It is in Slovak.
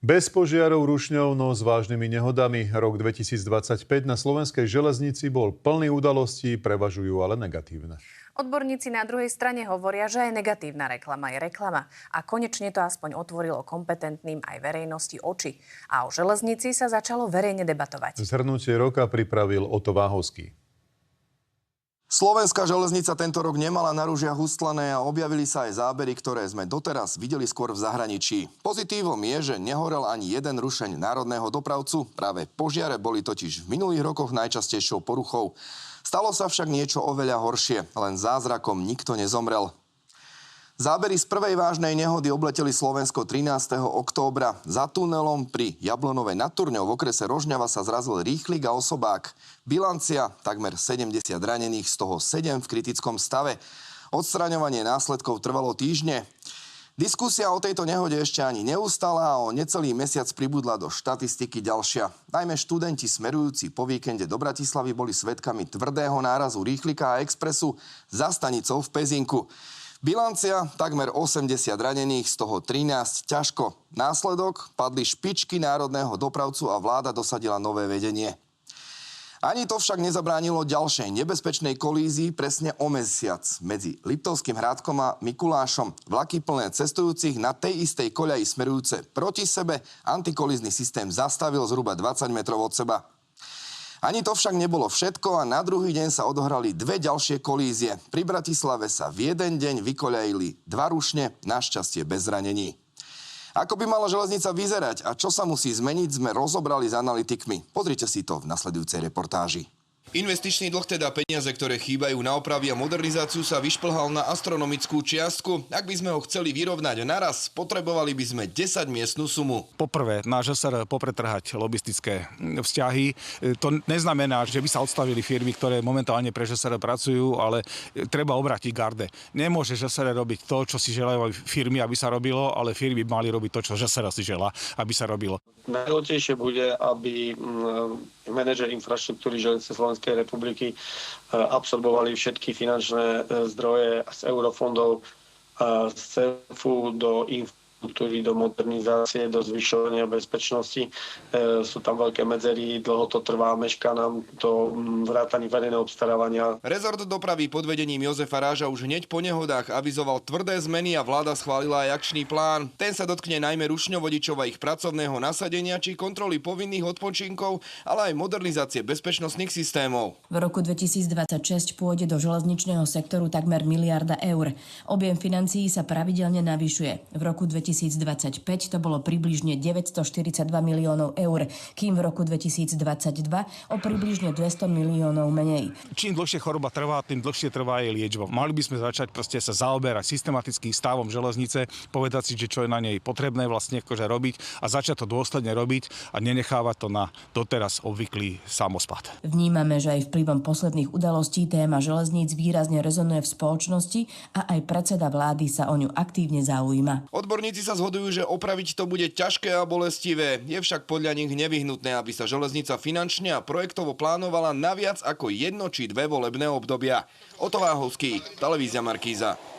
Bez požiarov, rušňov, no s vážnymi nehodami. Rok 2025 na slovenskej železnici bol plný udalostí, prevažujú ale negatívne. Odborníci na druhej strane hovoria, že aj negatívna reklama je reklama. A konečne to aspoň otvorilo kompetentným aj verejnosti oči. A o železnici sa začalo verejne debatovať. Zhrnutie roka pripravil Oto Váhovský. Slovenská železnica tento rok nemala na ružiach ustlané a objavili sa aj zábery, ktoré sme doteraz videli skôr v zahraničí. Pozitívom je, že nehorel ani jeden rušeň národného dopravcu. Práve požiare boli totiž v minulých rokoch najčastejšou poruchou. Stalo sa však niečo oveľa horšie, len zázrakom nikto nezomrel. Zábery z prvej vážnej nehody obleteli Slovensko 13. októbra. Za tunelom pri Jablonovej nad Turňou v okrese Rožňava sa zrazil rýchlik a osobák. Bilancia takmer 70 ranených, z toho 7 v kritickom stave. Odstraňovanie následkov trvalo týždne. Diskusia o tejto nehode ešte ani neustala a o necelý mesiac pribudla do štatistiky ďalšia. Najmä študenti smerujúci po víkende do Bratislavy boli svedkami tvrdého nárazu rýchlika a expresu za stanicou v Pezinku. Bilancia takmer 80 ranených, z toho 13 ťažko. Následok padli špičky národného dopravcu a vláda dosadila nové vedenie. Ani to však nezabránilo ďalšej nebezpečnej kolízii presne o mesiac medzi Liptovským Hrádkom a Mikulášom. Vlaky plné cestujúcich na tej istej koľaji smerujúce proti sebe antikolízny systém zastavil zhruba 20 metrov od seba. Ani to však nebolo všetko a na druhý deň sa odohrali dve ďalšie kolízie. Pri Bratislave sa v jeden deň vykoľajili 2 rušne, našťastie bez zranení. Ako by mala železnica vyzerať a čo sa musí zmeniť, sme rozobrali s analytikmi. Pozrite si to v nasledujúcej reportáži. Investičný dlh, teda peniaze, ktoré chýbajú na opravy a modernizáciu, sa vyšplhal na astronomickú čiastku. Ak by sme ho chceli vyrovnať naraz, potrebovali by sme 10-miestnu sumu. Poprvé, na ŽSR popretrhať lobistické vzťahy. To neznamená, že by sa odstavili firmy, ktoré momentálne pre ŽSR pracujú, ale treba obrátiť garde. Nemôže ŽSR robiť to, čo si želajú firmy, aby sa robilo, ale firmy mali robiť to, čo ŽSR si želá, aby sa robilo. Najdôležitejšie bude, aby manažer infraštruktúry železnice Slovenskej republiky absorbovali všetky finančné zdroje z eurofondov, z CEFu do infraštruktúry, do modernizácie, do zvyšovania bezpečnosti. Sú tam veľké medzery, dlho to trvá, mešká nám to vrátanie verejného obstarávania. Rezort dopravy pod vedením Jozefa Ráža už hneď po nehodách avizoval tvrdé zmeny a vláda schválila aj akčný plán. Ten sa dotkne najmä rušňovodičov a ich pracovného nasadenia či kontroly povinných odpočinkov, ale aj modernizácie bezpečnostných systémov. V roku 2026 pôjde do železničného sektoru takmer 1 miliarda eur. Objem financií sa pravidelne navyšuje. V roku 2025 to bolo približne 942 miliónov eur, kým v roku 2022 o približne 200 miliónov menej. Čím dlhšie choroba trvá, tým dlhšie trvá jej liečba. Mali by sme začať sa zaoberať systematickým stavom železnice, povedať si, že čo je na nej potrebné vlastne robiť a začať to dôsledne robiť a nenechávať to na doteraz obvyklý samospad. Vnímame, že aj vplyvom posledných udalostí téma železníc výrazne rezonuje v spoločnosti a aj predseda vlády sa o ňu aktívne zaujíma. Odborníci sa zhodujú, že opraviť to bude ťažké a bolestivé. Je však podľa nich nevyhnutné, aby sa železnica finančne a projektovo plánovala na viac ako 1 či 2 volebné obdobia. Oto Váhovský, televízia Markíza.